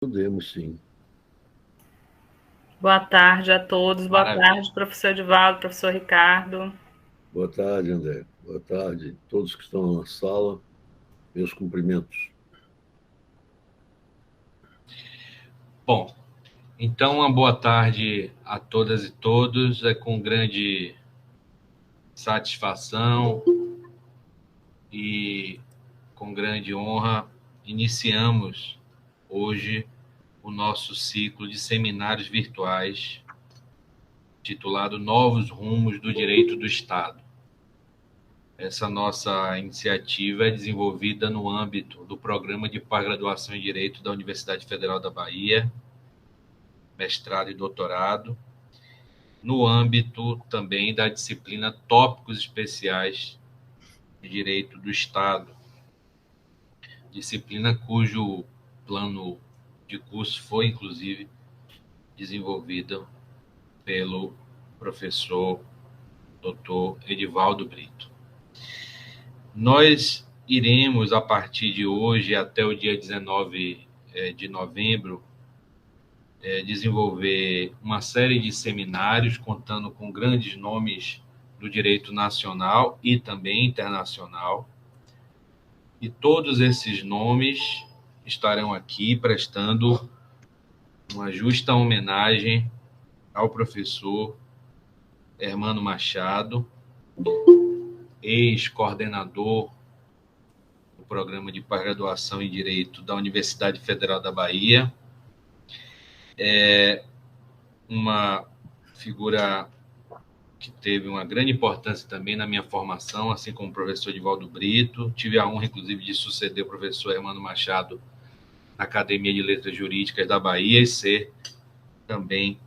Podemos, sim. Boa tarde a todos. Boa Maravilha. tarde, professor Edivaldo, professor Ricardo. Boa tarde, André. Boa tarde. Todos que estão na sala, meus cumprimentos. Bom, então uma boa tarde a todas e todos. É com grande satisfação e com grande honra iniciamos hoje o nosso ciclo de seminários virtuais titulado Novos Rumos do Direito do Estado. Essa nossa iniciativa é desenvolvida no âmbito do Programa de Pós-Graduação em Direito da Universidade Federal da Bahia, mestrado e doutorado, no âmbito também da disciplina Tópicos Especiais de Direito do Estado, disciplina cujo plano de curso foi, inclusive, desenvolvido pelo professor Dr. Edivaldo Brito. Nós iremos, a partir de hoje até o dia 19 de novembro, desenvolver uma série de seminários contando com grandes nomes do direito nacional e também internacional. E todos esses nomes estarão aqui prestando uma justa homenagem ao professor Hermano Machado, ex-coordenador do Programa de Pós-Graduação em Direito da Universidade Federal da Bahia. É uma figura que teve uma grande importância também na minha formação, assim como o professor Edivaldo Brito. Tive a honra, inclusive, de suceder o professor Hermano Machado na Academia de Letras Jurídicas da Bahia e ser também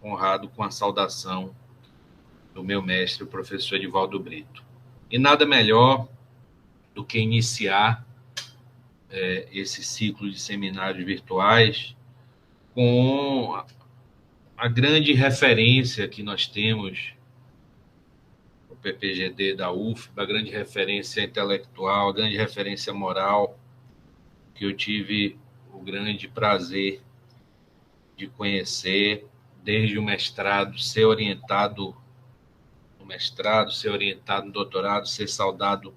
honrado com a saudação do meu mestre, o professor Edivaldo Brito. E nada melhor do que iniciar esse ciclo de seminários virtuais com a grande referência que nós temos, o PPGD da UFBA, a grande referência intelectual, a grande referência moral, que eu tive o grande prazer de conhecer desde o mestrado, ser orientado no mestrado, ser orientado no doutorado, ser saudado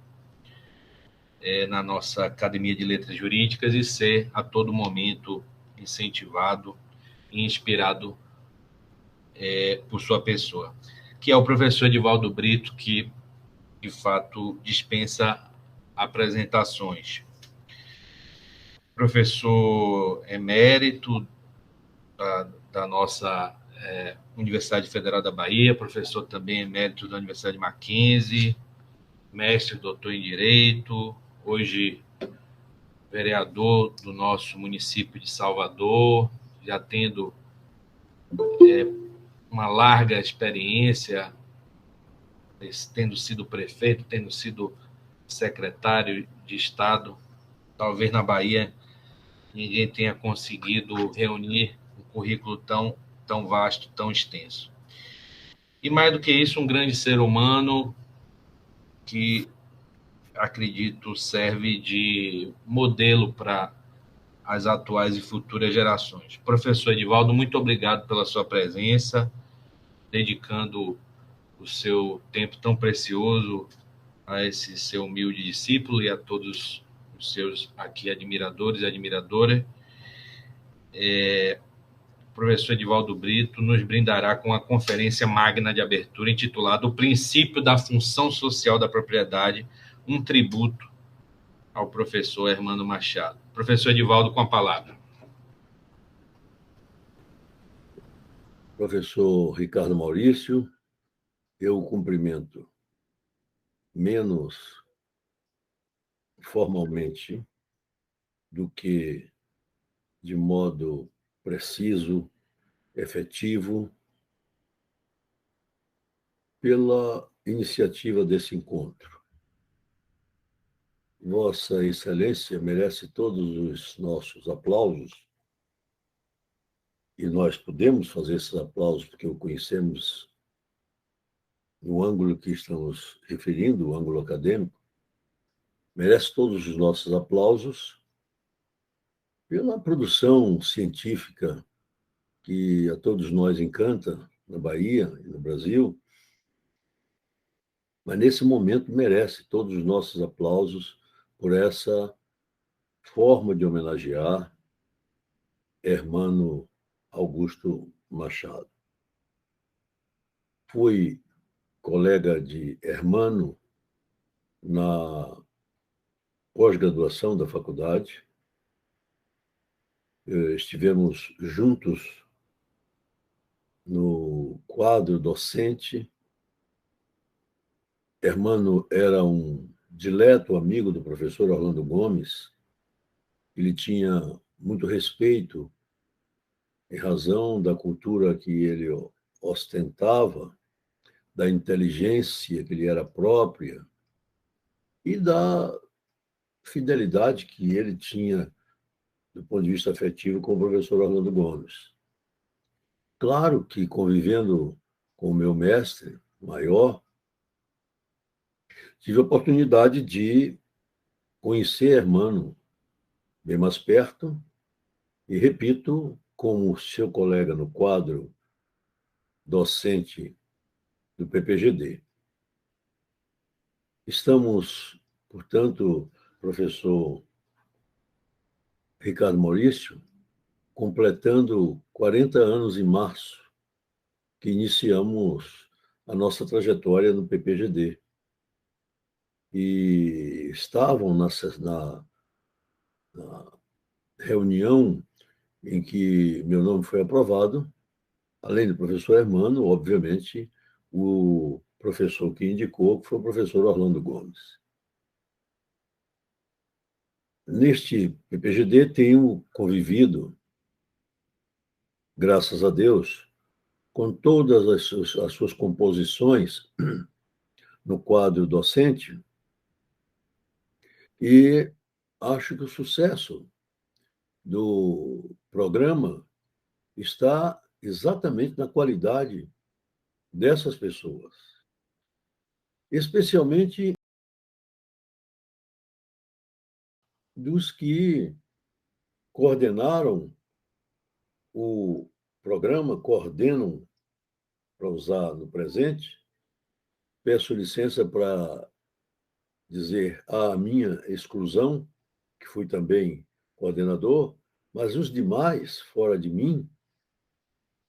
na nossa Academia de Letras Jurídicas e ser a todo momento incentivado e inspirado por sua pessoa, que é o professor Edivaldo Brito, que de fato dispensa apresentações. Professor emérito da nossa Universidade Federal da Bahia, professor também emérito da Universidade Mackenzie, mestre doutor em Direito, hoje vereador do nosso município de Salvador, já tendo uma larga experiência, tendo sido prefeito, tendo sido secretário de Estado. Talvez na Bahia ninguém tenha conseguido reunir um currículo tão vasto, tão extenso. E mais do que isso, um grande ser humano que, acredito, serve de modelo para as atuais e futuras gerações. Professor Edivaldo, muito obrigado pela sua presença, dedicando o seu tempo tão precioso a esse seu humilde discípulo e a todos os seus aqui admiradores e admiradoras. O professor Edivaldo Brito nos brindará com a conferência magna de abertura intitulada O Princípio da Função Social da Propriedade, um tributo ao professor Hermano Machado. Professor Edivaldo, com a palavra. Professor Ricardo Maurício, eu o cumprimento menos formalmente do que de modo preciso, efetivo, pela iniciativa desse encontro. Vossa Excelência merece todos os nossos aplausos, e nós podemos fazer esses aplausos porque o conhecemos no ângulo que estamos referindo, o ângulo acadêmico, merece todos os nossos aplausos pela produção científica que a todos nós encanta na Bahia e no Brasil, mas nesse momento merece todos os nossos aplausos por essa forma de homenagear Hermano Augusto Machado. Fui colega de Hermano na pós-graduação da faculdade. Estivemos juntos no quadro docente. Hermano era um dileto amigo do professor Orlando Gomes. Ele tinha muito respeito, em razão da cultura que ele ostentava, da inteligência que lhe era própria e da fidelidade que ele tinha do ponto de vista afetivo com o professor Orlando Gomes. Claro que, convivendo com o meu mestre maior, tive a oportunidade de conhecer Hermano bem mais perto e, repito, como seu colega no quadro docente do PPGD. Estamos, portanto, professor Ricardo Maurício, completando 40 anos em março, que iniciamos a nossa trajetória no PPGD. E estavam na reunião em que meu nome foi aprovado, além do professor Hermano, obviamente, o professor que indicou, que foi o professor Orlando Gomes. Neste PPGD tenho convivido, graças a Deus, com todas as suas composições no quadro docente, e acho que o sucesso do programa está exatamente na qualidade dessas pessoas, especialmente dos que coordenaram o programa, coordenam, para usar no presente. Peço licença para dizer a minha exclusão, que fui também coordenador, mas os demais, fora de mim,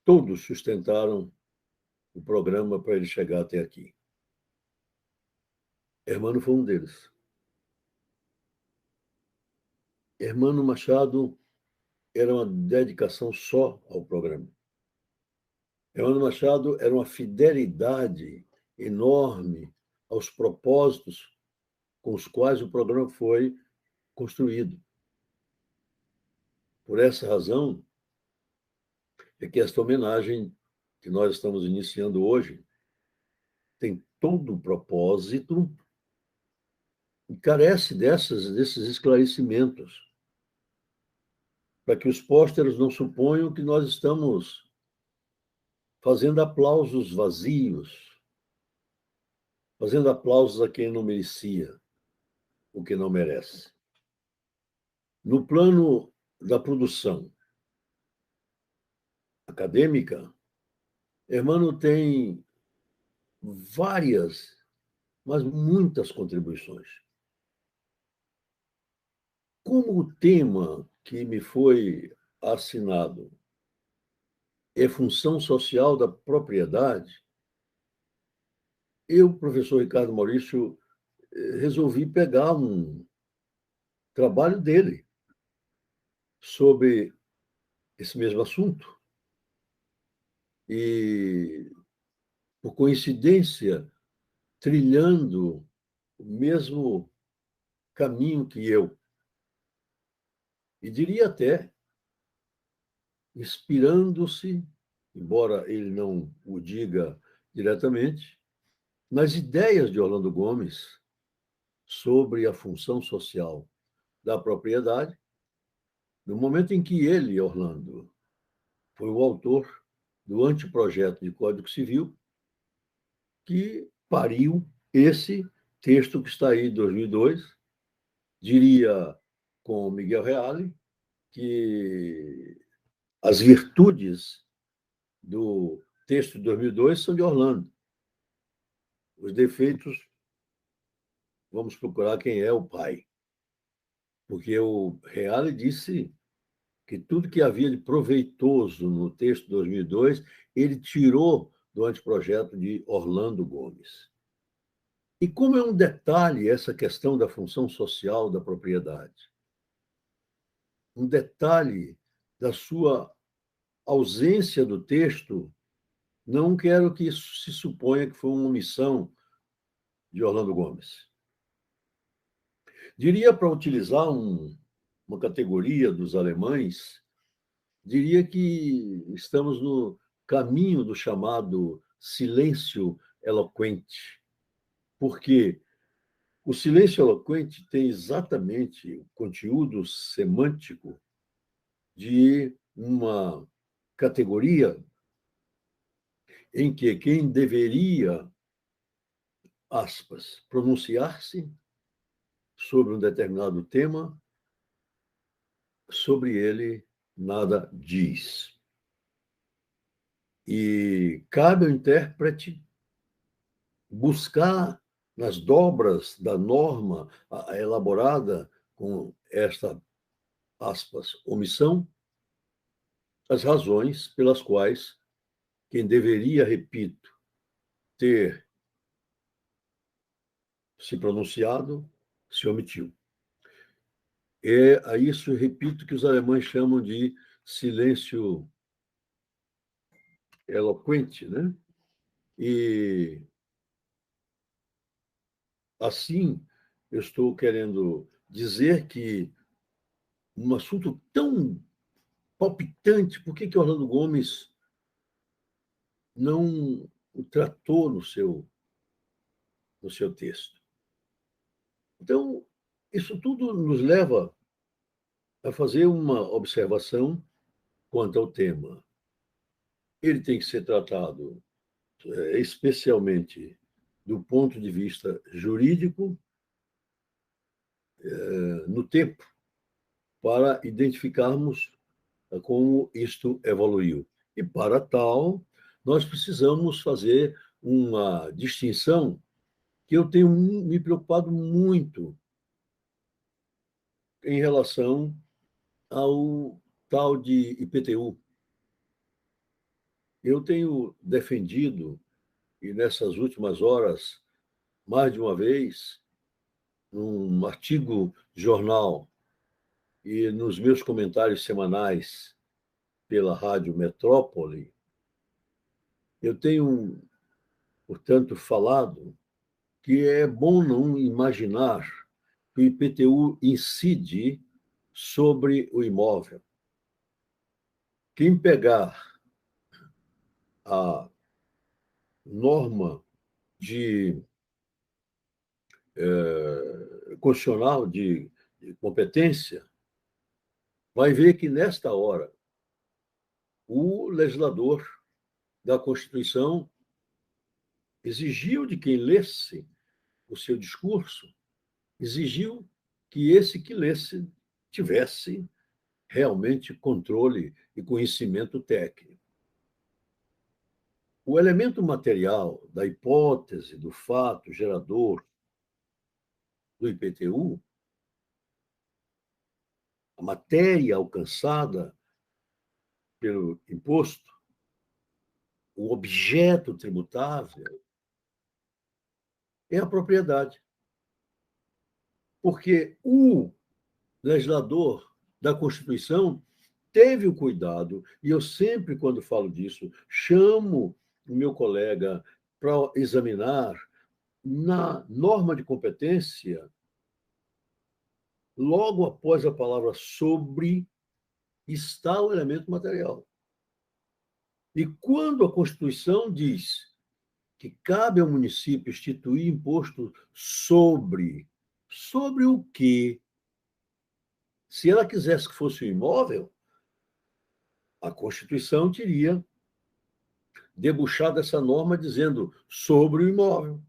todos sustentaram o programa para ele chegar até aqui. Hermano foi um deles. Hermano Machado era uma dedicação só ao programa. Hermano Machado era uma fidelidade enorme aos propósitos com os quais o programa foi construído. Por essa razão é que esta homenagem que nós estamos iniciando hoje tem todo o propósito e carece desses esclarecimentos, para que os pósteres não suponham que nós estamos fazendo aplausos vazios, fazendo aplausos a quem não merecia o que não merece. No plano da produção acadêmica, Hermano tem várias, mas muitas contribuições. Como o tema que me foi assinado é função social da propriedade, eu, professor Ricardo Maurício, resolvi pegar um trabalho dele sobre esse mesmo assunto. E, por coincidência, trilhando o mesmo caminho que eu. E diria até, inspirando-se, embora ele não o diga diretamente, nas ideias de Orlando Gomes sobre a função social da propriedade, no momento em que ele, Orlando, foi o autor do anteprojeto de Código Civil, que pariu esse texto que está aí, 2002, diria com Miguel Reale, que as virtudes do texto de 2002 são de Orlando. Os defeitos, vamos procurar quem é o pai. Porque o Reale disse que tudo que havia de proveitoso no texto de 2002, ele tirou do anteprojeto de Orlando Gomes. E como é um detalhe essa questão da função social da propriedade, um detalhe da sua ausência do texto, não quero que isso se suponha que foi uma omissão de Orlando Gomes. Diria, para utilizar uma categoria dos alemães, diria que estamos no caminho do chamado silêncio eloquente, porque o silêncio eloquente tem exatamente o conteúdo semântico de uma categoria em que quem deveria, aspas, pronunciar-se sobre um determinado tema, sobre ele nada diz. E cabe ao intérprete buscar nas dobras da norma elaborada com esta, aspas, omissão, as razões pelas quais quem deveria, repito, ter se pronunciado, se omitiu. É a isso, repito, que os alemães chamam de silêncio eloquente, né? E assim, eu estou querendo dizer que um assunto tão palpitante, por que Orlando Gomes não o tratou no seu texto? Então, isso tudo nos leva a fazer uma observação quanto ao tema. Ele tem que ser tratado especialmente do ponto de vista jurídico, no tempo, para identificarmos como isto evoluiu. E, para tal, nós precisamos fazer uma distinção que eu tenho me preocupado muito em relação ao tal de IPTU. Eu tenho defendido, e nessas últimas horas, mais de uma vez, num artigo de jornal e nos meus comentários semanais pela Rádio Metrópole, eu tenho, portanto, falado que é bom não imaginar que o IPTU incide sobre o imóvel. Quem pegar a norma constitucional de competência vai ver que, nesta hora, o legislador da Constituição exigiu de quem lesse o seu discurso, exigiu que esse que lesse tivesse realmente controle e conhecimento técnico. O elemento material da hipótese, do fato gerador do IPTU, a matéria alcançada pelo imposto, o objeto tributável, é a propriedade. Porque o legislador da Constituição teve o cuidado, e eu sempre, quando falo disso, chamo o meu colega para examinar na norma de competência, logo após a palavra sobre, está o elemento material. E quando a Constituição diz que cabe ao município instituir imposto sobre o quê? Se ela quisesse que fosse um imóvel, a Constituição teria debuxado essa norma dizendo sobre o imóvel.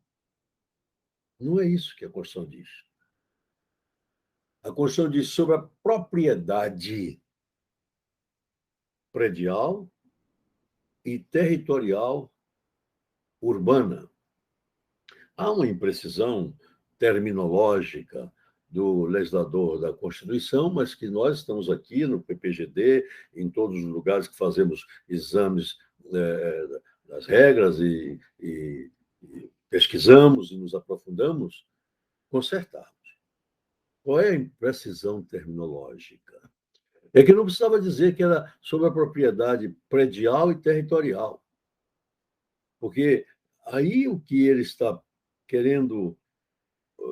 Não é isso que a Constituição diz. A Constituição diz sobre a propriedade predial e territorial urbana. Há uma imprecisão terminológica do legislador da Constituição, mas que nós estamos aqui no PPGD, em todos os lugares que fazemos exames das regras e pesquisamos e nos aprofundamos, consertarmos. Qual é a imprecisão terminológica? É que não precisava dizer que era sobre a propriedade predial e territorial, porque aí o que ele está querendo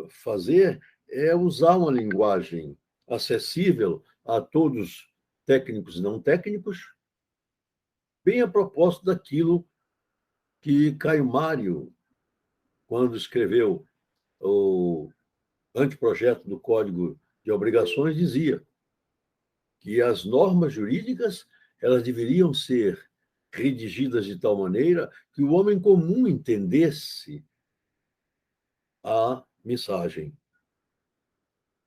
fazer é usar uma linguagem acessível a todos, técnicos e não técnicos, bem a propósito daquilo que Caio Mário, quando escreveu o anteprojeto do Código de Obrigações, dizia que as normas jurídicas elas deveriam ser redigidas de tal maneira que o homem comum entendesse a mensagem.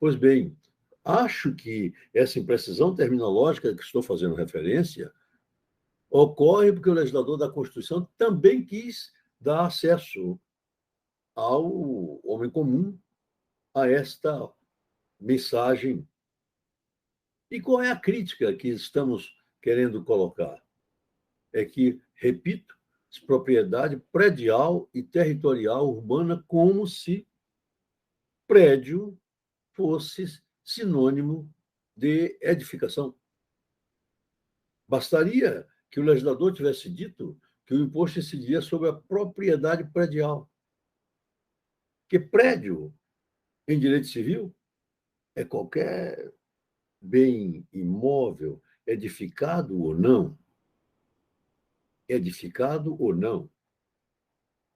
Pois bem, acho que essa imprecisão terminológica que estou fazendo referência ocorre porque o legislador da Constituição também quis dar acesso ao homem comum a esta mensagem. E qual é a crítica que estamos querendo colocar? É que, repito, propriedade predial e territorial urbana, como se prédio fosse sinônimo de edificação. Bastaria que o legislador tivesse dito que o imposto incidiria sobre a propriedade predial. Que prédio, em direito civil, é qualquer bem imóvel, edificado ou não. Edificado ou não.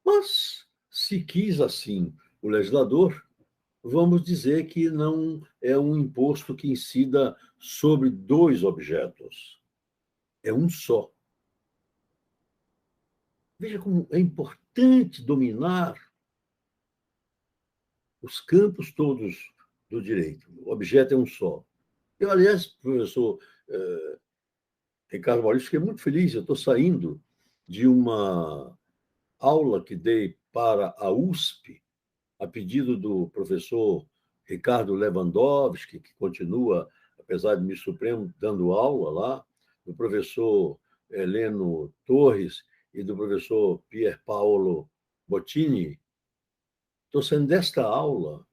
Mas, se quis assim o legislador, vamos dizer que não é um imposto que incida sobre dois objetos. É um só. Veja como é importante dominar os campos todos do direito. O objeto é um só. Eu, aliás, professor Ricardo Maurício, fiquei muito feliz. Eu estou saindo de uma aula que dei para a USP, a pedido do professor Ricardo Lewandowski, que continua, apesar de me Supremo, dando aula lá, do professor Heleno Torres e do professor Pier Paolo Bottini. Estou saindo desta aula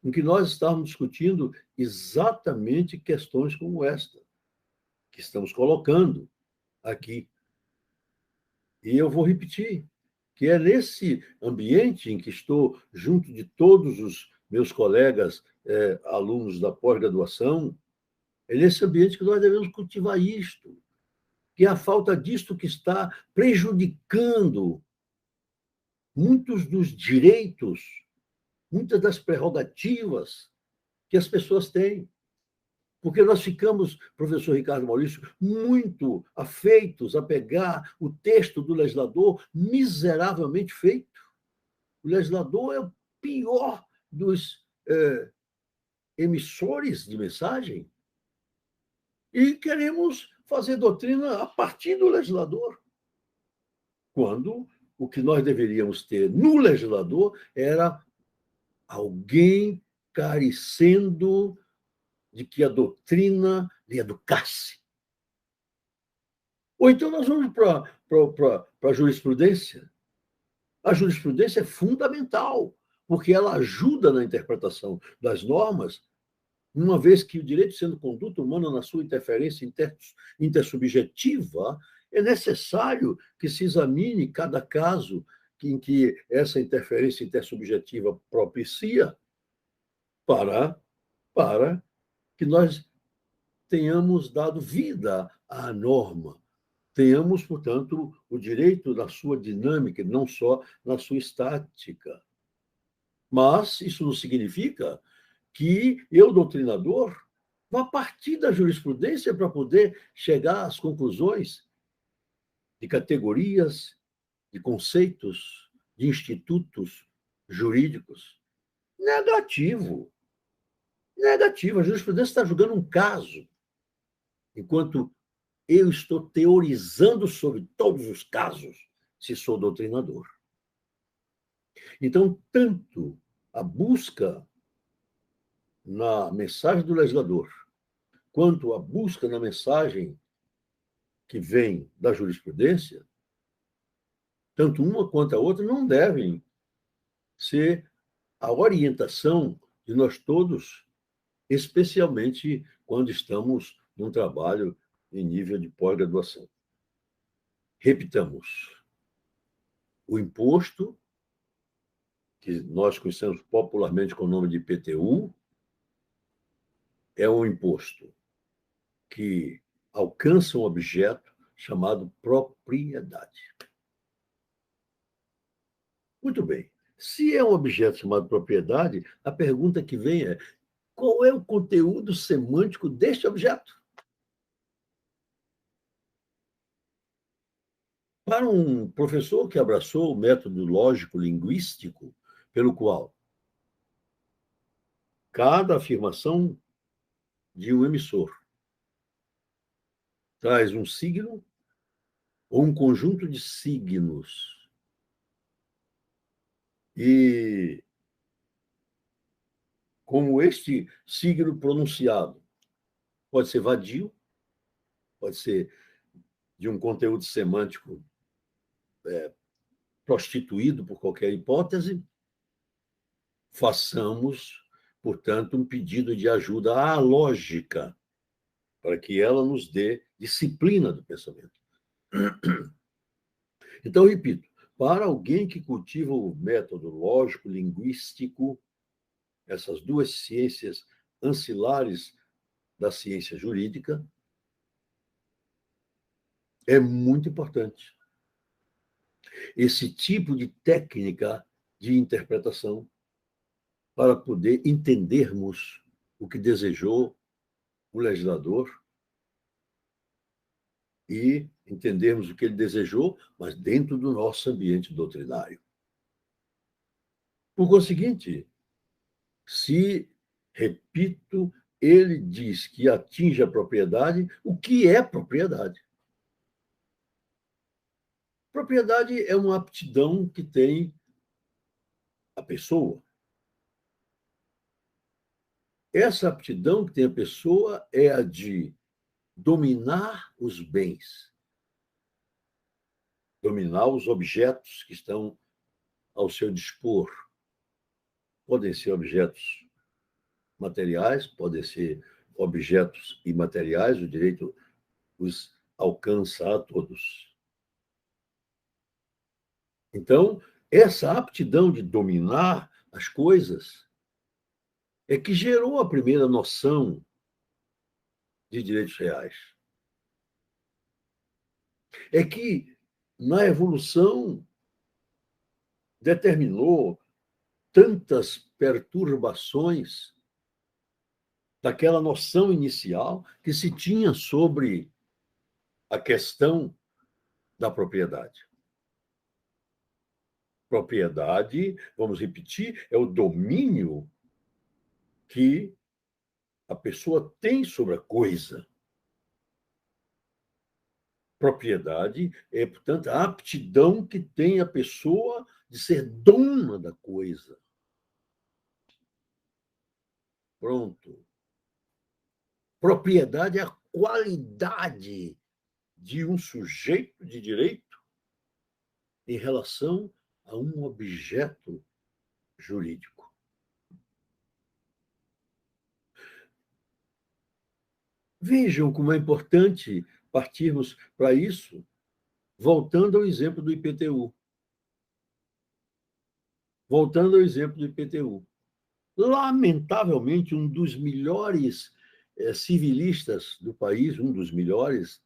em que nós estávamos discutindo exatamente questões como esta, que estamos colocando aqui. E eu vou repetir, que é nesse ambiente em que estou junto de todos os meus colegas alunos da pós-graduação, é nesse ambiente que nós devemos cultivar isto, que é a falta disto que está prejudicando muitos dos direitos, muitas das prerrogativas que as pessoas têm. Porque nós ficamos, professor Ricardo Maurício, muito afeitos a pegar o texto do legislador miseravelmente feito. O legislador é o pior dos emissores de mensagem e queremos fazer doutrina a partir do legislador, quando o que nós deveríamos ter no legislador era alguém carecendo de que a doutrina lhe educasse. Ou então nós vamos para a jurisprudência. A jurisprudência é fundamental, porque ela ajuda na interpretação das normas, uma vez que o direito sendo conduta humana na sua interferência intersubjetiva, é necessário que se examine cada caso em que essa interferência intersubjetiva propicia para que nós tenhamos dado vida à norma, tenhamos, portanto, o direito na sua dinâmica, não só na sua estática. Mas isso não significa que eu, doutrinador, vá partir da jurisprudência para poder chegar às conclusões de categorias, de conceitos, de institutos jurídicos. Negativo. Negativo. A jurisprudência está julgando um caso, enquanto eu estou teorizando sobre todos os casos, se sou doutrinador. Então, tanto a busca na mensagem do legislador, quanto a busca na mensagem que vem da jurisprudência, tanto uma quanto a outra não devem ser a orientação de nós todos, especialmente quando estamos num trabalho em nível de pós-graduação. Repitamos, o imposto, que nós conhecemos popularmente com o nome de IPTU, é um imposto que alcança um objeto chamado propriedade. Muito bem. Se é um objeto chamado propriedade, a pergunta que vem é: qual é o conteúdo semântico deste objeto? Para um professor que abraçou o método lógico-linguístico, pelo qual cada afirmação de um emissor traz um signo ou um conjunto de signos. E como este signo pronunciado pode ser vadio, pode ser de um conteúdo semântico prostituído por qualquer hipótese, façamos, portanto, um pedido de ajuda à lógica, para que ela nos dê disciplina do pensamento. Então, repito, para alguém que cultiva o método lógico-linguístico, essas duas ciências ancilares da ciência jurídica, é muito importante esse tipo de técnica de interpretação para poder entendermos o que desejou o legislador e entendermos o que ele desejou, mas dentro do nosso ambiente doutrinário. Por conseguinte, se, repito, ele diz que atinge a propriedade, o que é propriedade? Propriedade é uma aptidão que tem a pessoa. Essa aptidão que tem a pessoa é a de dominar os bens, dominar os objetos que estão ao seu dispor. Podem ser objetos materiais, podem ser objetos imateriais, o direito os alcança a todos. Então, essa aptidão de dominar as coisas é que gerou a primeira noção de direitos reais. É que, na evolução, determinou tantas perturbações daquela noção inicial que se tinha sobre a questão da propriedade. Propriedade, vamos repetir, é o domínio que a pessoa tem sobre a coisa. Propriedade é, portanto, a aptidão que tem a pessoa de ser dona da coisa. Pronto. Propriedade é a qualidade de um sujeito de direito em relação a um objeto jurídico. Vejam como é importante partirmos para isso, voltando ao exemplo do IPTU. Voltando ao exemplo do IPTU. Lamentavelmente, um dos melhores civilistas do país, um dos melhores,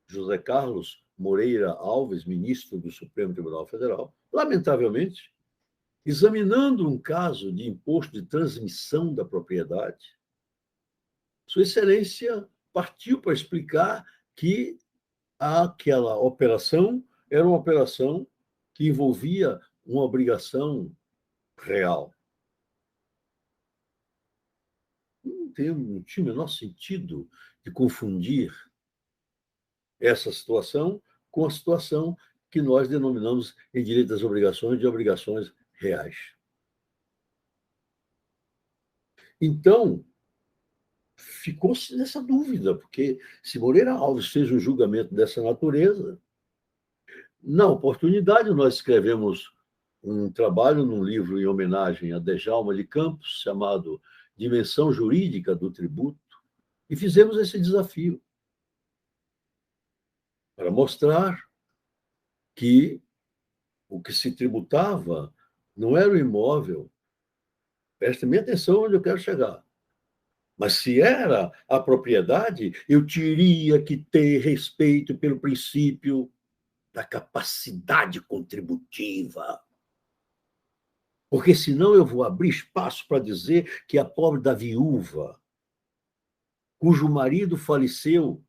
José Carlos Moreira Alves, ministro do Supremo Tribunal Federal, lamentavelmente, examinando um caso de imposto de transmissão da propriedade, Sua Excelência partiu para explicar que aquela operação era uma operação que envolvia uma obrigação real. Não tinha o menor sentido de confundir essa situação com a situação que nós denominamos em direito das obrigações de obrigações reais. Então, ficou-se nessa dúvida, porque se Moreira Alves fez um julgamento dessa natureza, na oportunidade nós escrevemos um trabalho num livro em homenagem a Djalma de Campos, chamado Dimensão Jurídica do Tributo, e fizemos esse desafio para mostrar que o que se tributava não era o imóvel. Preste bem atenção onde eu quero chegar. Mas se era a propriedade, eu teria que ter respeito pelo princípio da capacidade contributiva. Porque senão eu vou abrir espaço para dizer que a pobre da viúva, cujo marido faleceu,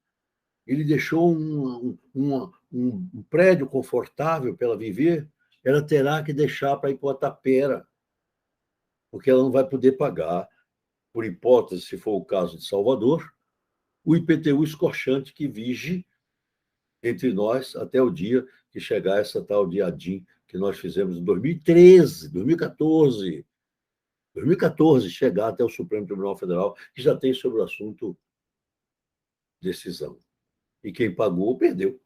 ele deixou um prédio confortável para ela viver, ela terá que deixar para ir para a tapera, porque ela não vai poder pagar, por hipótese, se for o caso de Salvador, o IPTU escorchante que vige entre nós até o dia que chegar essa tal de ADIM que nós fizemos em 2013, 2014, chegar até o Supremo Tribunal Federal, que já tem sobre o assunto decisão. E quem pagou, perdeu.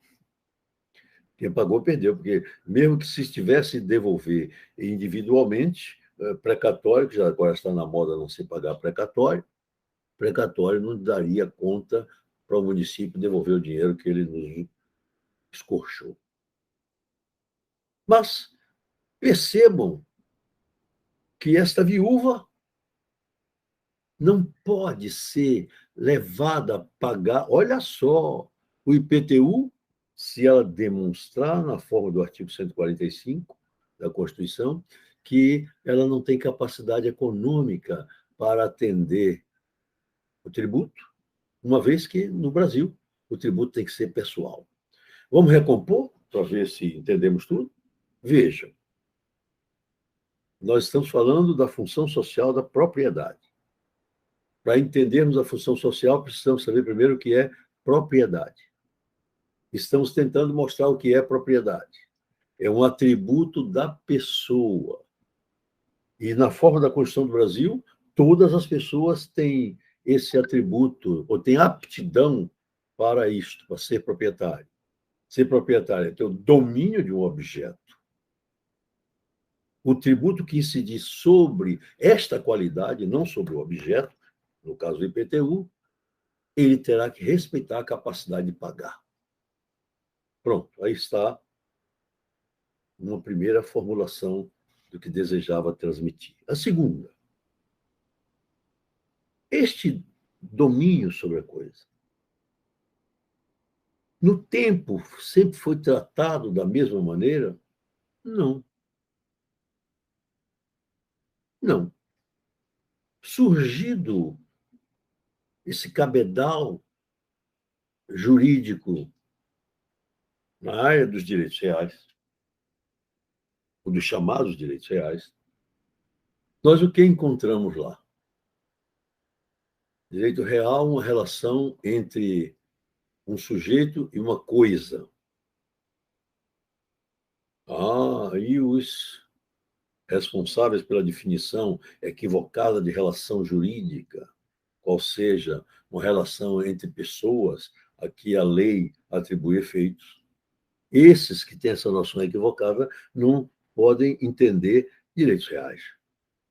Quem pagou, perdeu, porque mesmo que se estivesse devolver individualmente, precatório, que já agora está na moda não se pagar precatório não daria conta para o município devolver o dinheiro que ele nos escorchou. Mas percebam que esta viúva não pode ser levada a pagar, olha só, o IPTU, se ela demonstrar, na forma do artigo 145 da Constituição, que ela não tem capacidade econômica para atender o tributo, uma vez que, no Brasil, o tributo tem que ser pessoal. Vamos recompor, para ver se entendemos tudo? Vejam, nós estamos falando da função social da propriedade. Para entendermos a função social, precisamos saber primeiro o que é propriedade. Estamos tentando mostrar o que é propriedade. É um atributo da pessoa. E na forma da Constituição do Brasil, todas as pessoas têm esse atributo, ou têm aptidão para isto, para ser proprietário. Ser proprietário é ter o domínio de um objeto. O tributo que incidir sobre esta qualidade, não sobre o objeto, no caso do IPTU, ele terá que respeitar a capacidade de pagar. Pronto, aí está uma primeira formulação do que desejava transmitir. A segunda, este domínio sobre a coisa, no tempo, sempre foi tratado da mesma maneira? Não. Não. Surgido esse cabedal jurídico na área dos direitos reais, ou dos chamados direitos reais, nós o que encontramos lá? Direito real, uma relação entre um sujeito e uma coisa. E os responsáveis pela definição equivocada de relação jurídica, qual seja uma relação entre pessoas a que a lei atribui efeitos, esses que têm essa noção equivocada não podem entender direitos reais.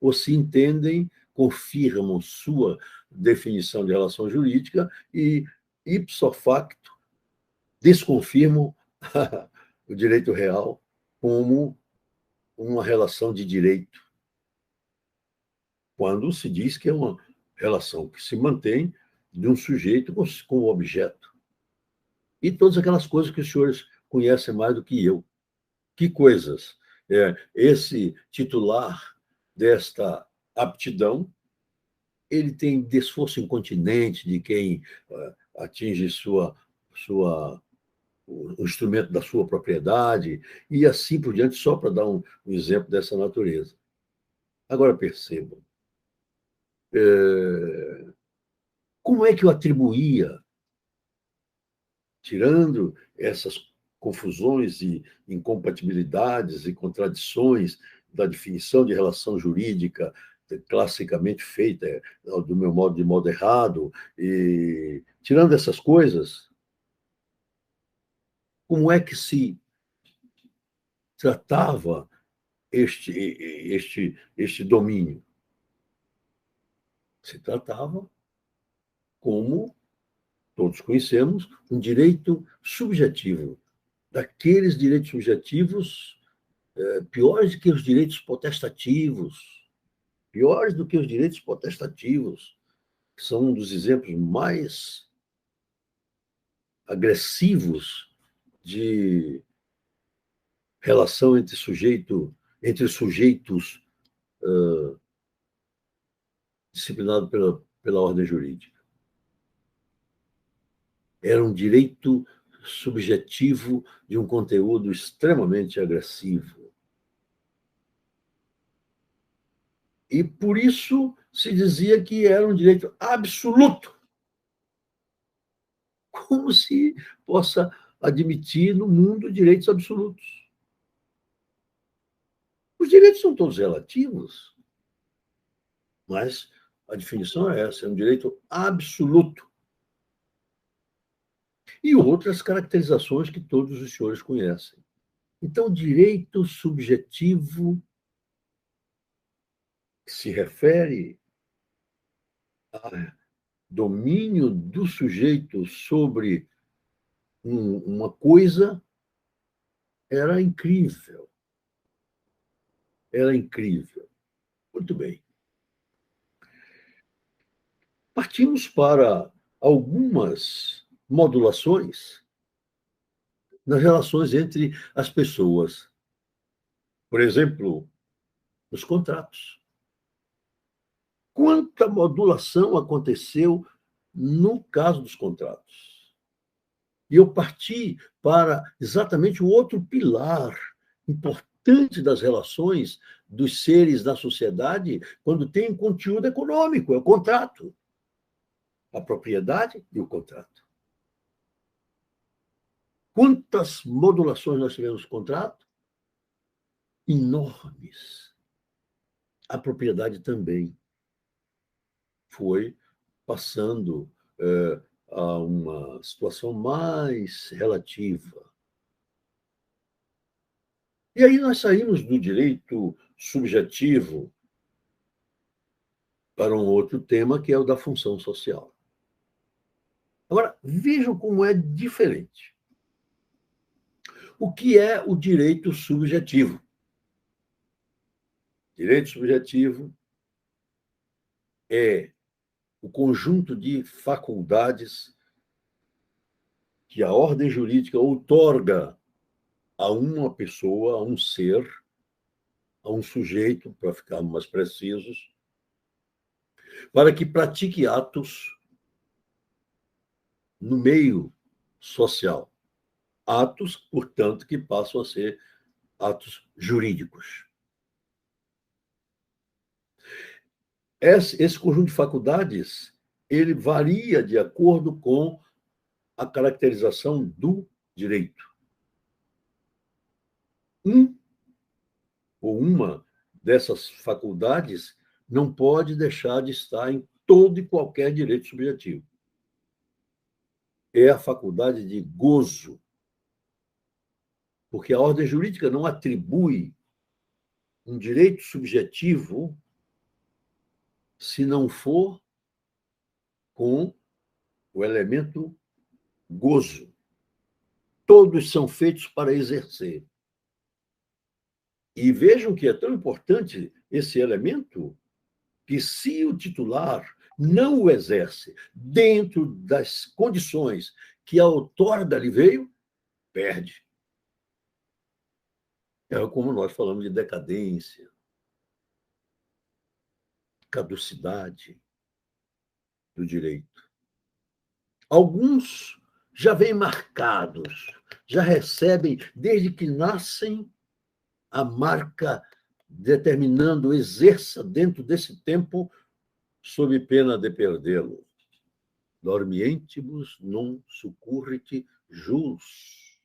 Ou se entendem, confirmam sua definição de relação jurídica e, ipso facto, desconfirmam o direito real como uma relação de direito, quando se diz que é uma relação que se mantém de um sujeito com o objeto. E todas aquelas coisas que os senhores conhecem mais do que eu. Que coisas? Esse titular desta aptidão, ele tem desforço incontinente de quem atinge o instrumento da sua propriedade, e assim por diante, só para dar um exemplo dessa natureza. Agora percebam, como é que eu atribuía tirando essas confusões e incompatibilidades e contradições da definição de relação jurídica classicamente feita, do meu modo, de modo errado, e tirando essas coisas, como é que se tratava este domínio? Se tratava, como todos conhecemos, um direito subjetivo, daqueles direitos subjetivos piores do que os direitos potestativos, piores do que os direitos potestativos, que são um dos exemplos mais agressivos de relação entre sujeitos disciplinados pela ordem jurídica. Era um direito subjetivo de um conteúdo extremamente agressivo. E por isso se dizia que era um direito absoluto. Como se possa admitir no mundo direitos absolutos? Os direitos são todos relativos, mas a definição é essa, é um direito absoluto. E outras caracterizações que todos os senhores conhecem. Então, direito subjetivo se refere ao domínio do sujeito sobre uma coisa, era incrível. Era incrível. Muito bem. Partimos para algumas modulações nas relações entre as pessoas. Por exemplo, nos contratos. Quanta modulação aconteceu no caso dos contratos? E eu parti para exatamente o outro pilar importante das relações dos seres na sociedade quando tem conteúdo econômico, é o contrato. A propriedade e o contrato. Quantas modulações nós tivemos no contrato? Enormes. A propriedade também foi passando a uma situação mais relativa. E aí nós saímos do direito subjetivo para um outro tema, que é o da função social. Agora, vejam como é diferente. O que é o direito subjetivo? Direito subjetivo é o conjunto de faculdades que a ordem jurídica outorga a uma pessoa, a um ser, a um sujeito, para ficarmos mais precisos, para que pratique atos no meio social. Atos, portanto, que passam a ser atos jurídicos. Esse conjunto de faculdades, ele varia de acordo com a caracterização do direito. Um ou uma dessas faculdades não pode deixar de estar em todo e qualquer direito subjetivo. É a faculdade de gozo, porque a ordem jurídica não atribui um direito subjetivo se não for com o elemento gozo. Todos são feitos para exercer. E vejam que é tão importante esse elemento que, se o titular não o exerce dentro das condições que a outorga lhe veio, perde. É como nós falamos de decadência, caducidade do direito. Alguns já vêm marcados, já recebem, desde que nascem, a marca determinando exerça dentro desse tempo sob pena de perdê-lo. Dormientibus non succurrit juros.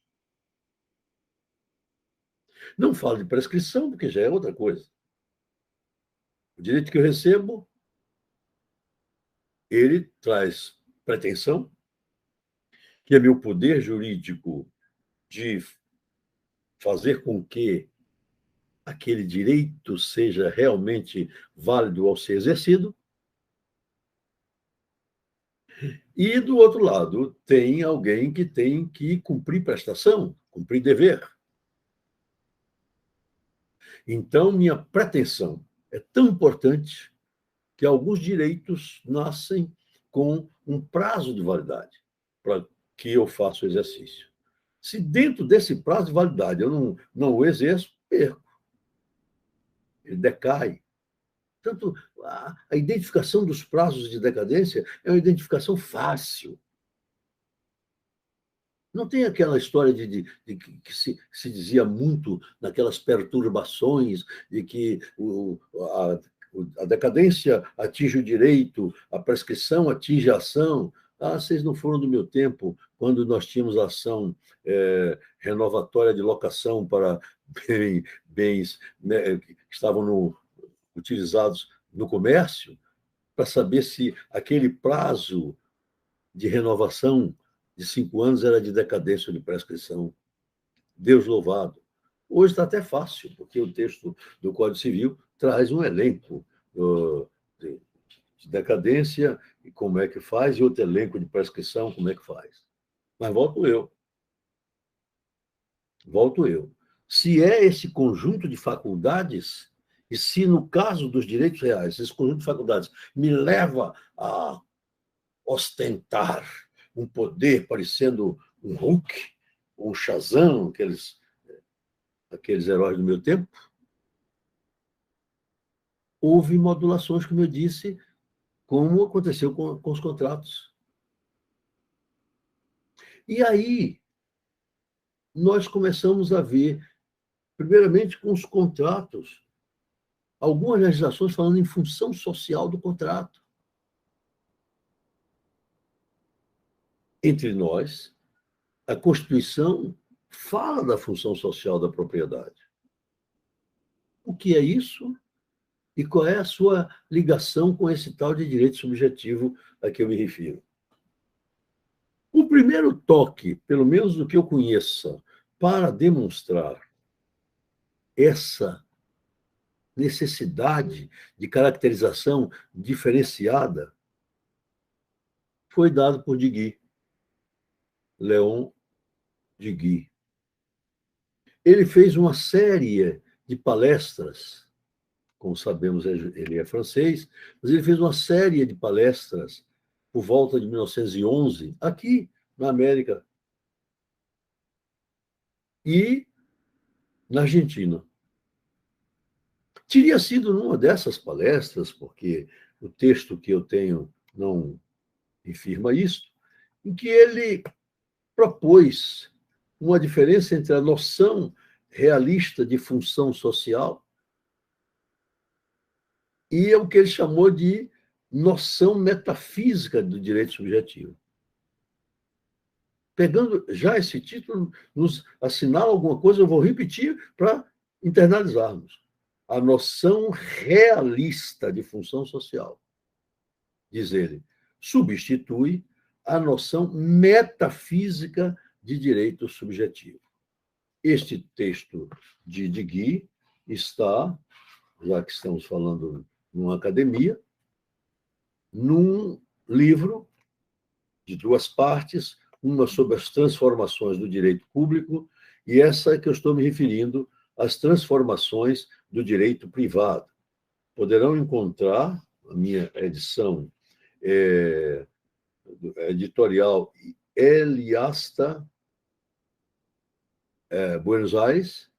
Não falo de prescrição, porque já é outra coisa. O direito que eu recebo, ele traz pretensão, que é meu poder jurídico de fazer com que aquele direito seja realmente válido ao ser exercido. E, do outro lado, tem alguém que tem que cumprir prestação, cumprir dever. Então, minha pretensão é tão importante que alguns direitos nascem com um prazo de validade para que eu faça o exercício. Se dentro desse prazo de validade eu não o exerço, perco. Ele decai. Portanto, a identificação dos prazos de decadência é uma identificação fácil. Não tem aquela história de que se dizia muito naquelas perturbações de que a decadência atinge o direito, a prescrição atinge a ação. Vocês não foram do meu tempo, quando nós tínhamos a ação renovatória de locação para bens, né, que estavam utilizados no comércio, para saber se aquele prazo de renovação de 5 anos era de decadência ou de prescrição. Deus louvado. Hoje está até fácil, porque o texto do Código Civil traz um elenco de decadência e como é que faz, e outro elenco de prescrição, como é que faz. Mas volto eu. Se é esse conjunto de faculdades, e se no caso dos direitos reais, esse conjunto de faculdades me leva a ostentar um poder parecendo um Hulk, um Shazam, aqueles heróis do meu tempo, houve modulações, como eu disse, como aconteceu com os contratos. E aí, nós começamos a ver, primeiramente com os contratos, algumas legislações falando em função social do contrato. Entre nós, a Constituição fala da função social da propriedade. O que é isso? E qual é a sua ligação com esse tal de direito subjetivo a que eu me refiro? O primeiro toque, pelo menos do que eu conheça, para demonstrar essa necessidade de caracterização diferenciada foi dado por Digui, Léon Digui. Ele fez uma série de palestras, como sabemos, ele é francês, mas ele fez uma série de palestras por volta de 1911, aqui na América e na Argentina. Teria sido numa dessas palestras, porque o texto que eu tenho não afirma isso, em que ele propôs uma diferença entre a noção realista de função social e o que ele chamou de noção metafísica do direito subjetivo. Pegando já esse título, nos assinala alguma coisa, eu vou repetir para internalizarmos. A noção realista de função social, diz ele, substitui a noção metafísica de direito subjetivo. Este texto de Digui está, já que estamos falando numa academia, num livro de 2 partes, uma sobre as transformações do direito público e essa que eu estou me referindo às transformações do direito privado. Poderão encontrar a minha edição editorial Eliasta, Buenos Aires,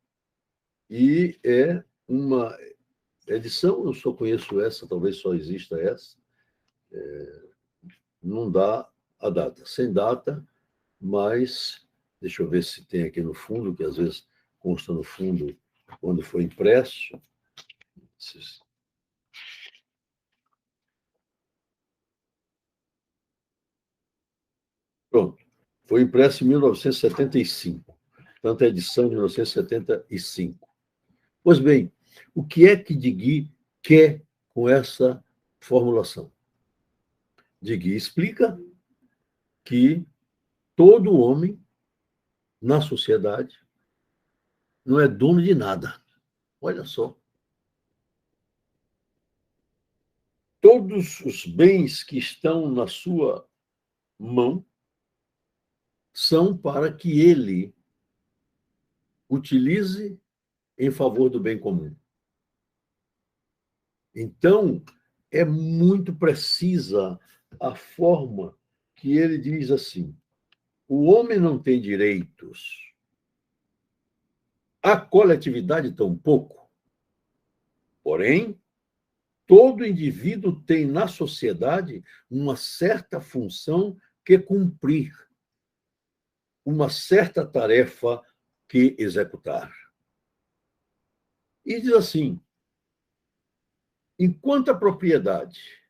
e é uma edição, eu só conheço essa, talvez só exista essa, não dá a data, sem data, mas deixa eu ver se tem aqui no fundo, que às vezes consta no fundo quando foi impresso. Pronto. Foi impresso em 1975, portanto, a edição de 1975. Pois bem, o que é que Digui quer com essa formulação? Digui explica que todo homem na sociedade não é dono de nada. Olha só. Todos os bens que estão na sua mão são para que ele utilize em favor do bem comum. Então, é muito precisa a forma que ele diz assim: o homem não tem direitos, a coletividade tampouco. Porém, todo indivíduo tem na sociedade uma certa função que cumprir, uma certa tarefa que executar. E diz assim: enquanto a propriedade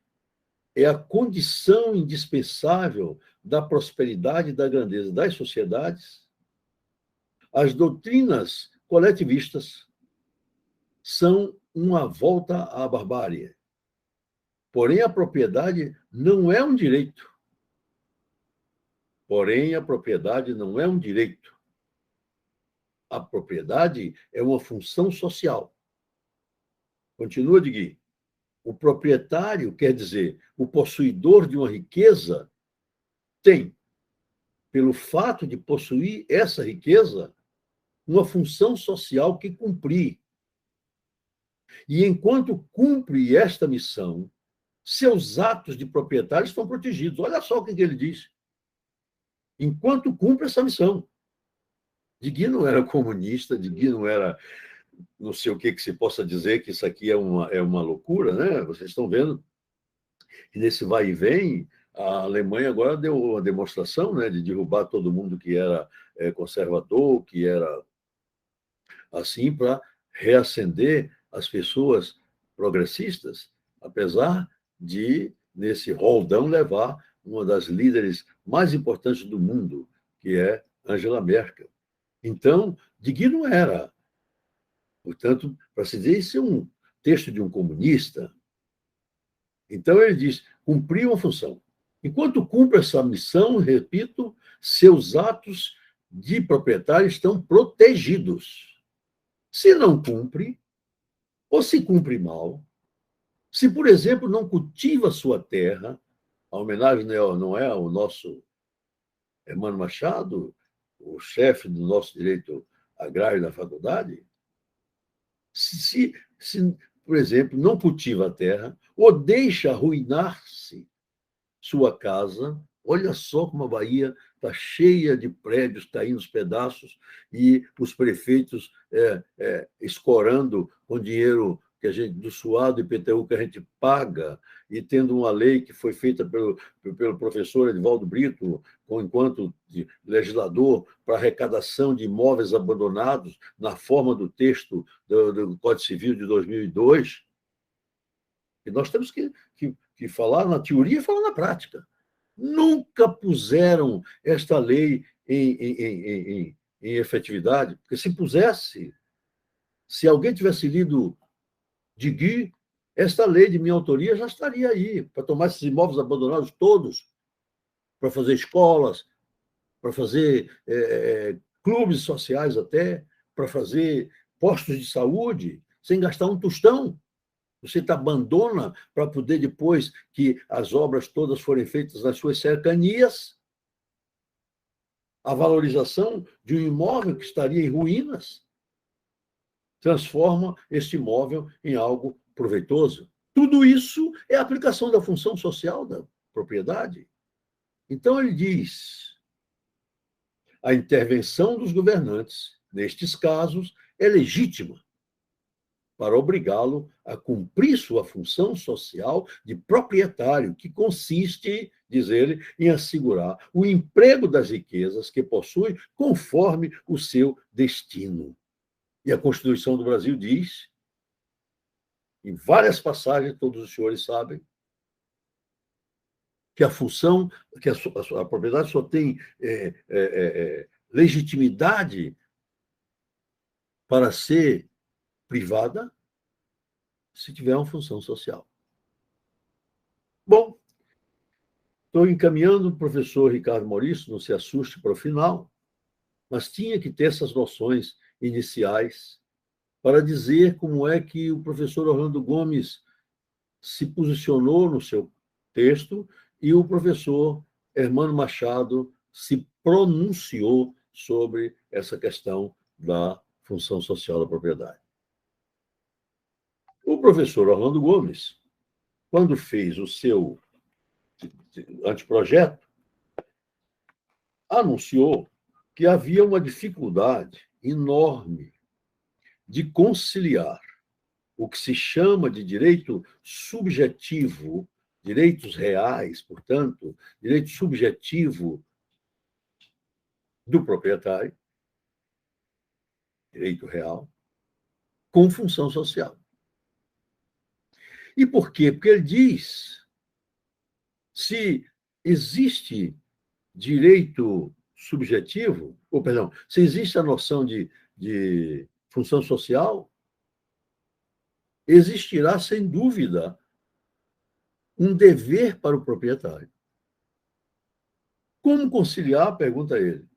é a condição indispensável da prosperidade e da grandeza das sociedades, as doutrinas coletivistas são uma volta à barbárie. Porém, a propriedade não é um direito. Porém, a propriedade não é um direito. A propriedade é uma função social. Continua, Digui. O proprietário, quer dizer, o possuidor de uma riqueza, tem, pelo fato de possuir essa riqueza, uma função social que cumprir. E enquanto cumpre esta missão, seus atos de proprietário estão protegidos. Olha só o que ele diz. Enquanto cumpre essa missão. Digui não era comunista, Digui não era não sei o que se possa dizer que isso aqui é uma loucura, né? Vocês estão vendo que nesse vai e vem, a Alemanha agora deu uma demonstração, né, de derrubar todo mundo que era conservador, que era assim, para reacender as pessoas progressistas, apesar de, nesse roldão, levar uma das líderes mais importantes do mundo, que é Angela Merkel. Então, Digui não era. Portanto, para se dizer, isso é um texto de um comunista. Então, ele diz: cumprir uma função. Enquanto cumpre essa missão, repito, seus atos de proprietário estão protegidos. Se não cumpre, ou se cumpre mal, se, por exemplo, não cultiva a sua terra, a homenagem não é ao nosso Emmanuel Machado, o chefe do nosso direito agrário da faculdade, se, por exemplo, não cultiva a terra ou deixa arruinar-se sua casa, olha só como a Bahia está cheia de prédios caindo aos pedaços e os prefeitos escorando com dinheiro que a gente, do suado IPTU que a gente paga, e tendo uma lei que foi feita pelo professor Edivaldo Brito, enquanto legislador, para arrecadação de imóveis abandonados, na forma do texto do Código Civil de 2002. E nós temos que falar na teoria e falar na prática. Nunca puseram esta lei em efetividade, porque se pusesse, se alguém tivesse lido Digui, esta lei de minha autoria já estaria aí, para tomar esses imóveis abandonados todos, para fazer escolas, para fazer clubes sociais até, para fazer postos de saúde, sem gastar um tostão. Você abandona para poder, depois que as obras todas forem feitas nas suas cercanias, a valorização de um imóvel que estaria em ruínas, transforma este imóvel em algo proveitoso. Tudo isso é a aplicação da função social da propriedade. Então, ele diz: a intervenção dos governantes, nestes casos, é legítima para obrigá-lo a cumprir sua função social de proprietário, que consiste, diz ele, em assegurar o emprego das riquezas que possui conforme o seu destino. E a Constituição do Brasil diz, em várias passagens, todos os senhores sabem, que a função, que a propriedade só tem legitimidade para ser privada se tiver uma função social. Bom, estou encaminhando o professor Ricardo Maurício, não se assuste para o final, mas tinha que ter essas noções iniciais para dizer como é que o professor Orlando Gomes se posicionou no seu texto e o professor Hermano Machado se pronunciou sobre essa questão da função social da propriedade. O professor Orlando Gomes, quando fez o seu anteprojeto, anunciou que havia uma dificuldade enorme de conciliar o que se chama de direito subjetivo, direitos reais, portanto, direito subjetivo do proprietário, direito real, com função social. E por quê? Porque ele diz, se existe direito subjetivo, ou perdão, se existe a noção de função social, existirá, sem dúvida, um dever para o proprietário. Como conciliar, pergunta ele,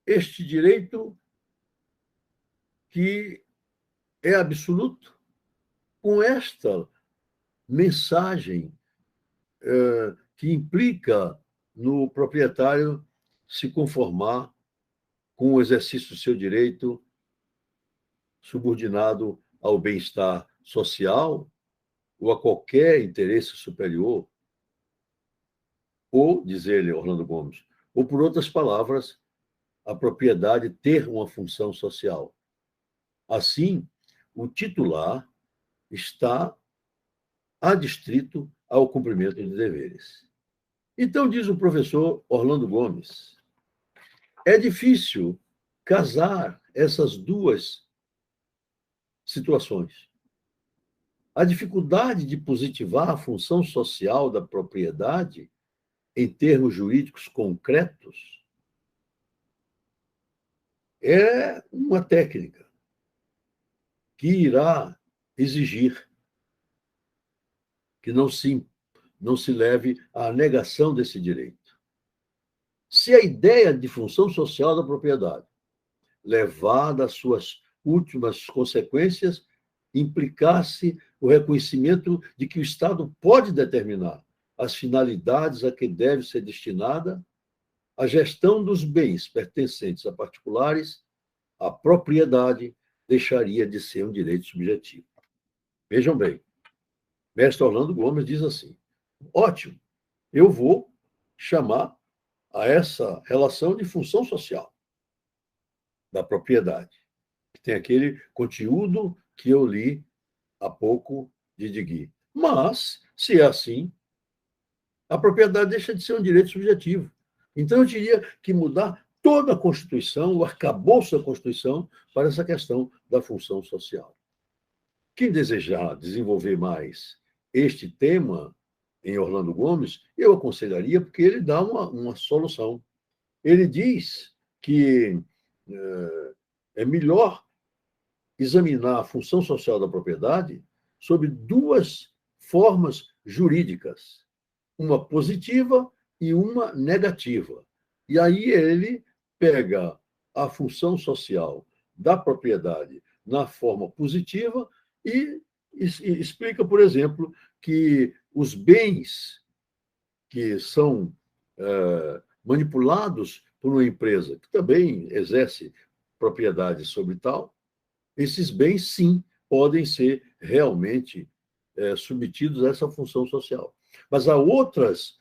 este direito que é absoluto com esta mensagem que implica no proprietário se conformar com o exercício do seu direito subordinado ao bem-estar social ou a qualquer interesse superior, ou, diz ele, Orlando Gomes, ou, por outras palavras, a propriedade ter uma função social. Assim, o titular está adstrito ao cumprimento de deveres. Então, diz o professor Orlando Gomes, é difícil casar essas duas situações. A dificuldade de positivar a função social da propriedade em termos jurídicos concretos é uma técnica que irá exigir que não se leve à negação desse direito. Se a ideia de função social da propriedade, levada às suas últimas consequências, implicasse o reconhecimento de que o Estado pode determinar as finalidades a que deve ser destinada a gestão dos bens pertencentes a particulares, a propriedade deixaria de ser um direito subjetivo. Vejam bem, mestre Orlando Gomes diz assim, ótimo, eu vou chamar a essa relação de função social da propriedade, que tem aquele conteúdo que eu li há pouco de Digui. Mas, se é assim, a propriedade deixa de ser um direito subjetivo. Então, eu teria que mudar toda a Constituição, o arcabouço da Constituição, para essa questão da função social. Quem desejar desenvolver mais este tema em Orlando Gomes, eu aconselharia, porque ele dá uma solução. Ele diz que é melhor examinar a função social da propriedade sob duas formas jurídicas, uma positiva e uma negativa. E aí ele pega a função social da propriedade na forma positiva e explica, por exemplo, que os bens que são manipulados por uma empresa que também exerce propriedade sobre tal, esses bens, sim, podem ser realmente submetidos a essa função social. Mas há outras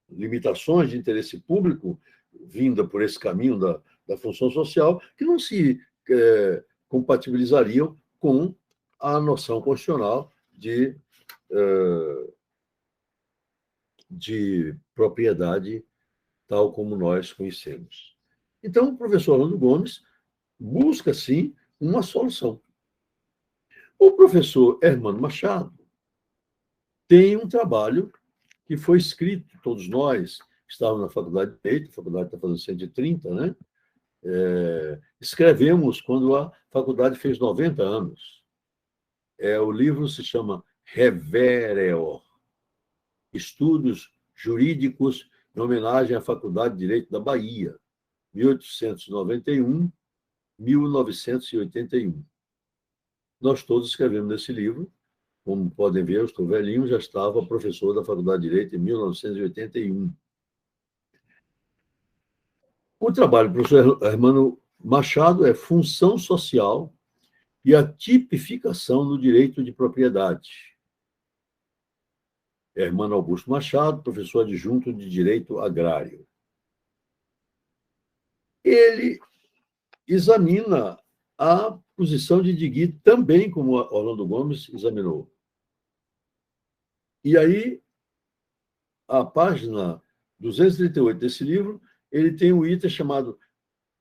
limitações de interesse público, vinda por esse caminho da função social, que não se compatibilizariam com a noção constitucional de propriedade tal como nós conhecemos. Então, o professor Orlando Gomes busca, sim, uma solução. O professor Hermano Machado tem um trabalho que foi escrito, todos nós estávamos na Faculdade de Direito, a faculdade está fazendo 130, né? Escrevemos quando a faculdade fez 90 anos. O livro se chama Revereor, Estudos Jurídicos em homenagem à Faculdade de Direito da Bahia, 1891-1981. Nós todos escrevemos nesse livro. Como podem ver, eu estou velhinho, já estava professor da Faculdade de Direito em 1981. O trabalho do professor Hermano Machado é Função Social e a Tipificação no Direito de Propriedade. Hermano Augusto Machado, professor adjunto de Direito Agrário. Ele examina a posição de Digui também, como Orlando Gomes examinou. E aí, a página 238 desse livro, ele tem um item chamado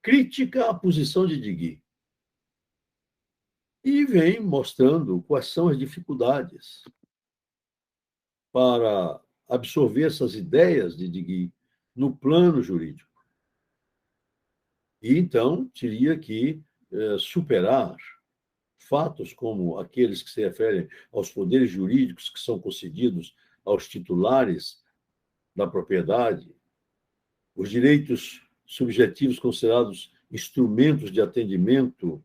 Crítica à Posição de Digui. E vem mostrando quais são as dificuldades para absorver essas ideias de Digui no plano jurídico. E, então, teria que superar fatos como aqueles que se referem aos poderes jurídicos que são concedidos aos titulares da propriedade, os direitos subjetivos considerados instrumentos de atendimento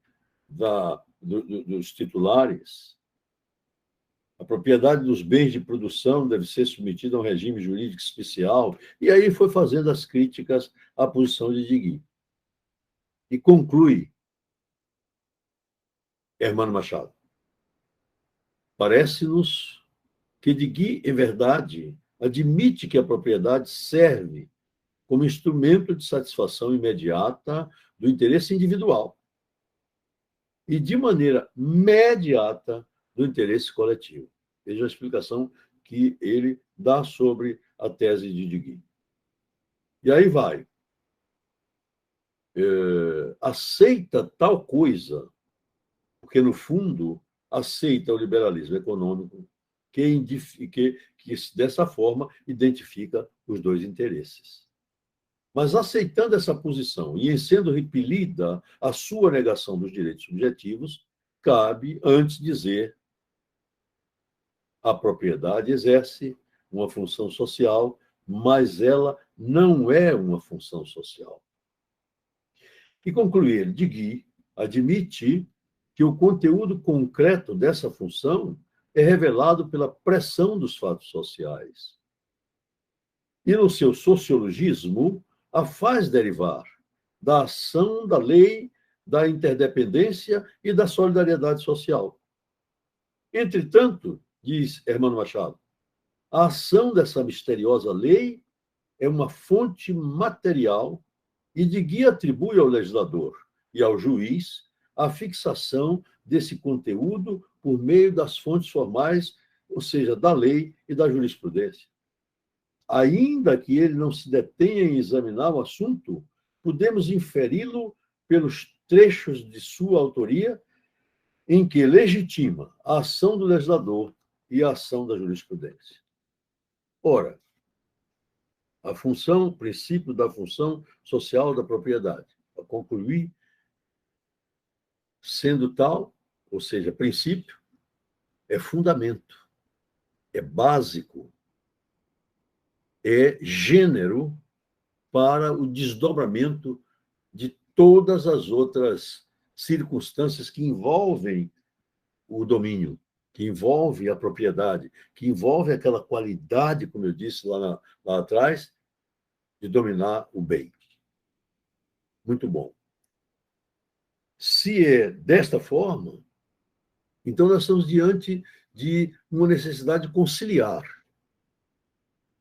dos titulares, a propriedade dos bens de produção deve ser submetida a um regime jurídico especial, e aí foi fazendo as críticas à posição de Digui. E conclui Hermano Machado. Parece-nos que Digui, em verdade, admite que a propriedade serve como instrumento de satisfação imediata do interesse individual e, de maneira imediata, do interesse coletivo. Veja a explicação que ele dá sobre a tese de Digui. E aí vai. Aceita tal coisa, porque, no fundo, aceita o liberalismo econômico, que dessa forma identifica os dois interesses. Mas, aceitando essa posição e em sendo repelida a sua negação dos direitos subjetivos, cabe, antes, dizer a propriedade exerce uma função social, mas ela não é uma função social. E concluir, Digui admite que o conteúdo concreto dessa função é revelado pela pressão dos fatos sociais. E, no seu sociologismo, a faz derivar da ação da lei, da interdependência e da solidariedade social. Entretanto, diz Hermano Machado, a ação dessa misteriosa lei é uma fonte material e Digui atribui ao legislador e ao juiz a fixação desse conteúdo por meio das fontes formais, ou seja, da lei e da jurisprudência. Ainda que ele não se detenha em examinar o assunto, podemos inferi-lo pelos trechos de sua autoria em que legitima a ação do legislador e a ação da jurisprudência. Ora, o princípio da função social da propriedade, a concluir, sendo tal, ou seja, princípio, é fundamento, é básico, é gênero para o desdobramento de todas as outras circunstâncias que envolvem o domínio, que envolve a propriedade, que envolve aquela qualidade, como eu disse lá atrás, de dominar o bem. Muito bom. Se é desta forma, então nós estamos diante de uma necessidade de conciliar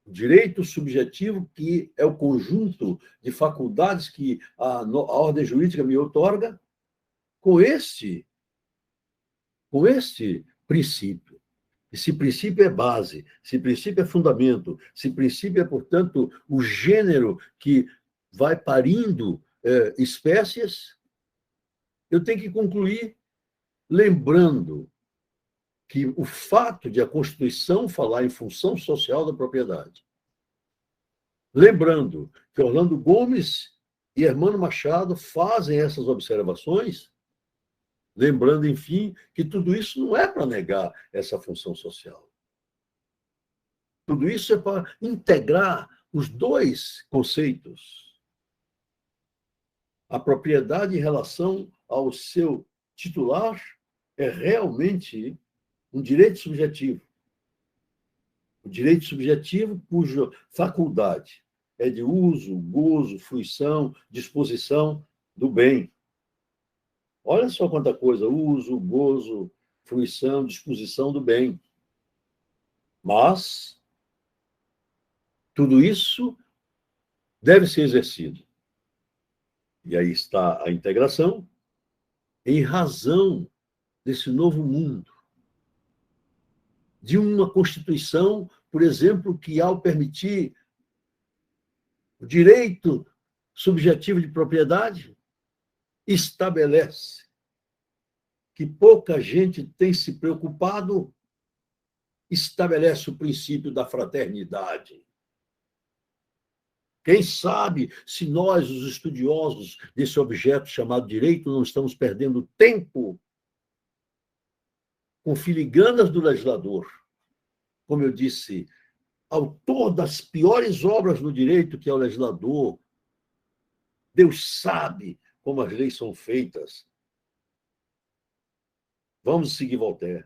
o direito subjetivo, que é o conjunto de faculdades que a ordem jurídica me outorga, com este princípio. Esse princípio é base, esse princípio é fundamento, esse princípio é, portanto, o gênero que vai parindo espécies. Eu tenho que concluir lembrando que o fato de a Constituição falar em função social da propriedade. Lembrando que Orlando Gomes e Hermano Machado fazem essas observações, lembrando, enfim, que tudo isso não é para negar essa função social. Tudo isso é para integrar os dois conceitos. A propriedade em relação ao seu titular é realmente um direito subjetivo. O direito subjetivo cuja faculdade é de uso, gozo, fruição, disposição do bem. Olha só quanta coisa: uso, gozo, fruição, disposição do bem. Mas tudo isso deve ser exercido. E aí está a integração, em razão desse novo mundo, de uma Constituição, por exemplo, que, ao permitir o direito subjetivo de propriedade, estabelece que pouca gente tem se preocupado, estabelece o princípio da fraternidade. Quem sabe se nós, os estudiosos desse objeto chamado direito, não estamos perdendo tempo com filigranas do legislador. Como eu disse, autor das piores obras no direito, que é o legislador. Deus sabe como as leis são feitas. Vamos seguir Voltaire.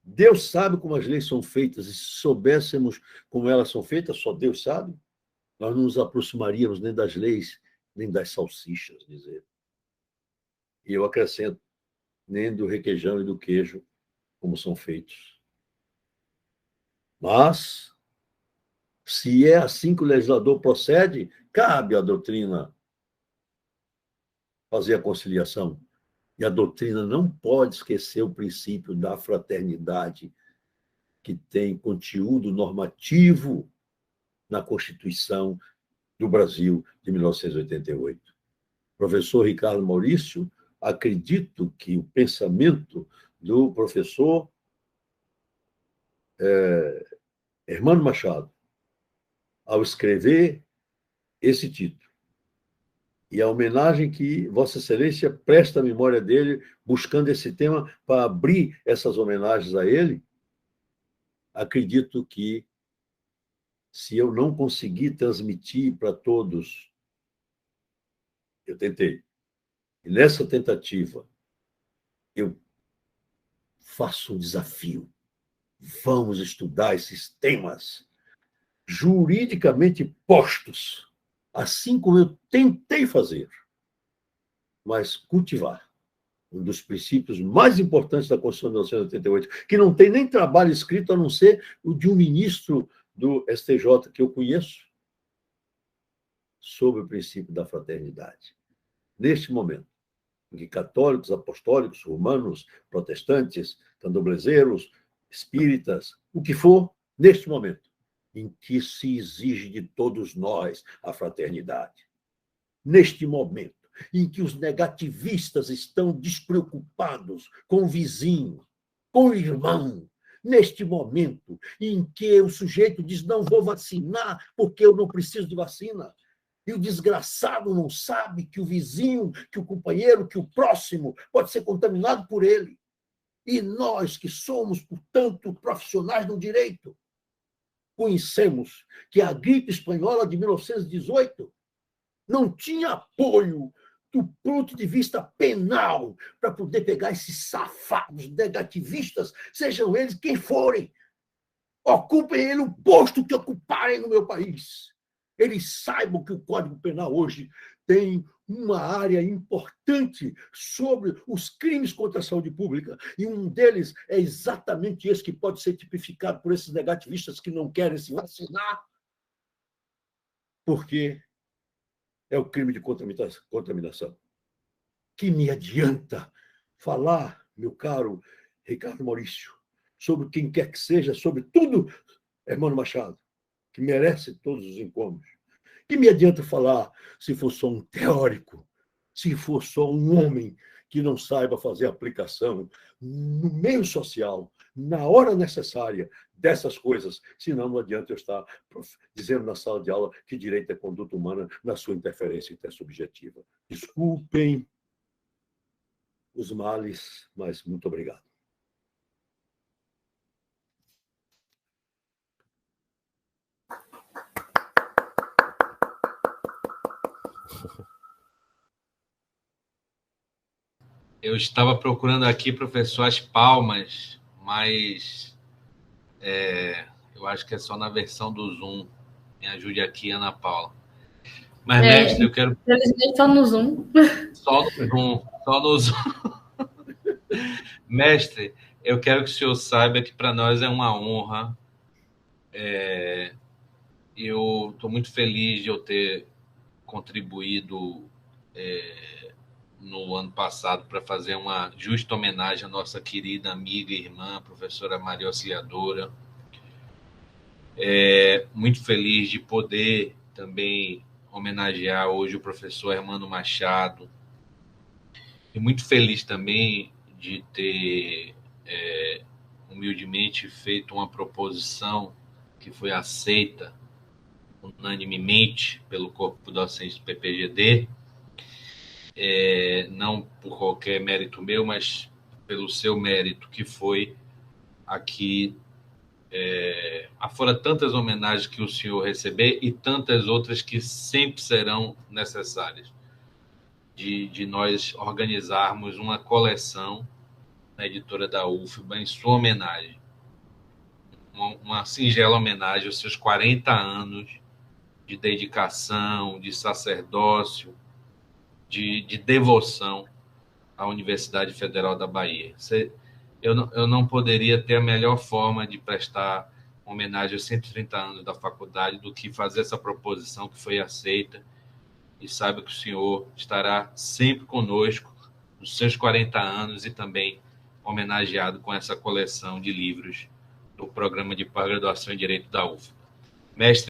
Deus sabe como as leis são feitas, e se soubéssemos como elas são feitas, só Deus sabe, nós não nos aproximaríamos nem das leis, nem das salsichas, dizer. E eu acrescento, nem do requeijão e do queijo, como são feitos. Mas, se é assim que o legislador procede, cabe à doutrina fazer a conciliação. E a doutrina não pode esquecer o princípio da fraternidade, que tem conteúdo normativo na Constituição do Brasil de 1988. Professor Ricardo Maurício, acredito que o pensamento do professor Hermano Machado, ao escrever esse título, e a homenagem que Vossa Excelência presta à memória dele, buscando esse tema para abrir essas homenagens a ele, acredito que, se eu não conseguir transmitir para todos, eu tentei. E nessa tentativa, eu faço um desafio. Vamos estudar esses temas juridicamente postos, assim como eu tentei fazer, mas cultivar um dos princípios mais importantes da Constituição de 1988, que não tem nem trabalho escrito a não ser o de um ministro do STJ que eu conheço, sobre o princípio da fraternidade. Neste momento, em que católicos, apostólicos, romanos, protestantes, candomblezeiros, espíritas, o que for, neste momento, em que se exige de todos nós a fraternidade. Neste momento, em que os negativistas estão despreocupados com o vizinho, com o irmão, neste momento em que o sujeito diz: não vou vacinar porque eu não preciso de vacina, e o desgraçado não sabe que o vizinho, que o companheiro, que o próximo pode ser contaminado por ele. E nós, que somos, portanto, profissionais do direito, conhecemos que a gripe espanhola de 1918 não tinha apoio do ponto de vista penal para poder pegar esses safados negativistas, sejam eles quem forem, ocupem ele o posto que ocuparem no meu país. Eles saibam que o Código Penal hoje tem uma área importante sobre os crimes contra a saúde pública, e um deles é exatamente esse que pode ser tipificado por esses negativistas que não querem se vacinar, porque é o crime de contaminação. Que me adianta falar, meu caro Ricardo Maurício, sobre quem quer que seja, sobre tudo, Hermano Machado, que merece todos os incômodos. Que me adianta falar se for só um teórico, se for só um homem que não saiba fazer aplicação no meio social, na hora necessária dessas coisas, senão não adianta eu estar dizendo na sala de aula que direito é conduta humana na sua interferência intersubjetiva. Desculpem os males, mas muito obrigado. Eu estava procurando aqui, professor, as palmas, mas eu acho que é só na versão do Zoom. Me ajude aqui, Ana Paula. Mas, mestre, eu quero... Infelizmente, só no Zoom. Só no Zoom, só no Zoom. Mestre, eu quero que o senhor saiba que para nós é uma honra. Eu estou muito feliz de eu ter contribuído no ano passado para fazer uma justa homenagem à nossa querida amiga e irmã, professora Maria Auxiliadora. Muito feliz de poder também homenagear hoje o professor Hermano Machado. E muito feliz também de ter humildemente feito uma proposição que foi aceita unanimemente pelo corpo docente do PPGD, não por qualquer mérito meu, mas pelo seu mérito, que foi aqui, afora tantas homenagens que o senhor receber e tantas outras que sempre serão necessárias, de nós organizarmos uma coleção na editora da UFBA em sua homenagem. Uma singela homenagem aos seus 40 anos de dedicação, de sacerdócio, de devoção à Universidade Federal da Bahia. Eu não poderia ter a melhor forma de prestar homenagem aos 130 anos da faculdade do que fazer essa proposição que foi aceita, e saiba que o senhor estará sempre conosco nos seus 40 anos e também homenageado com essa coleção de livros do programa de pós-graduação em Direito da UFBA. Mestre,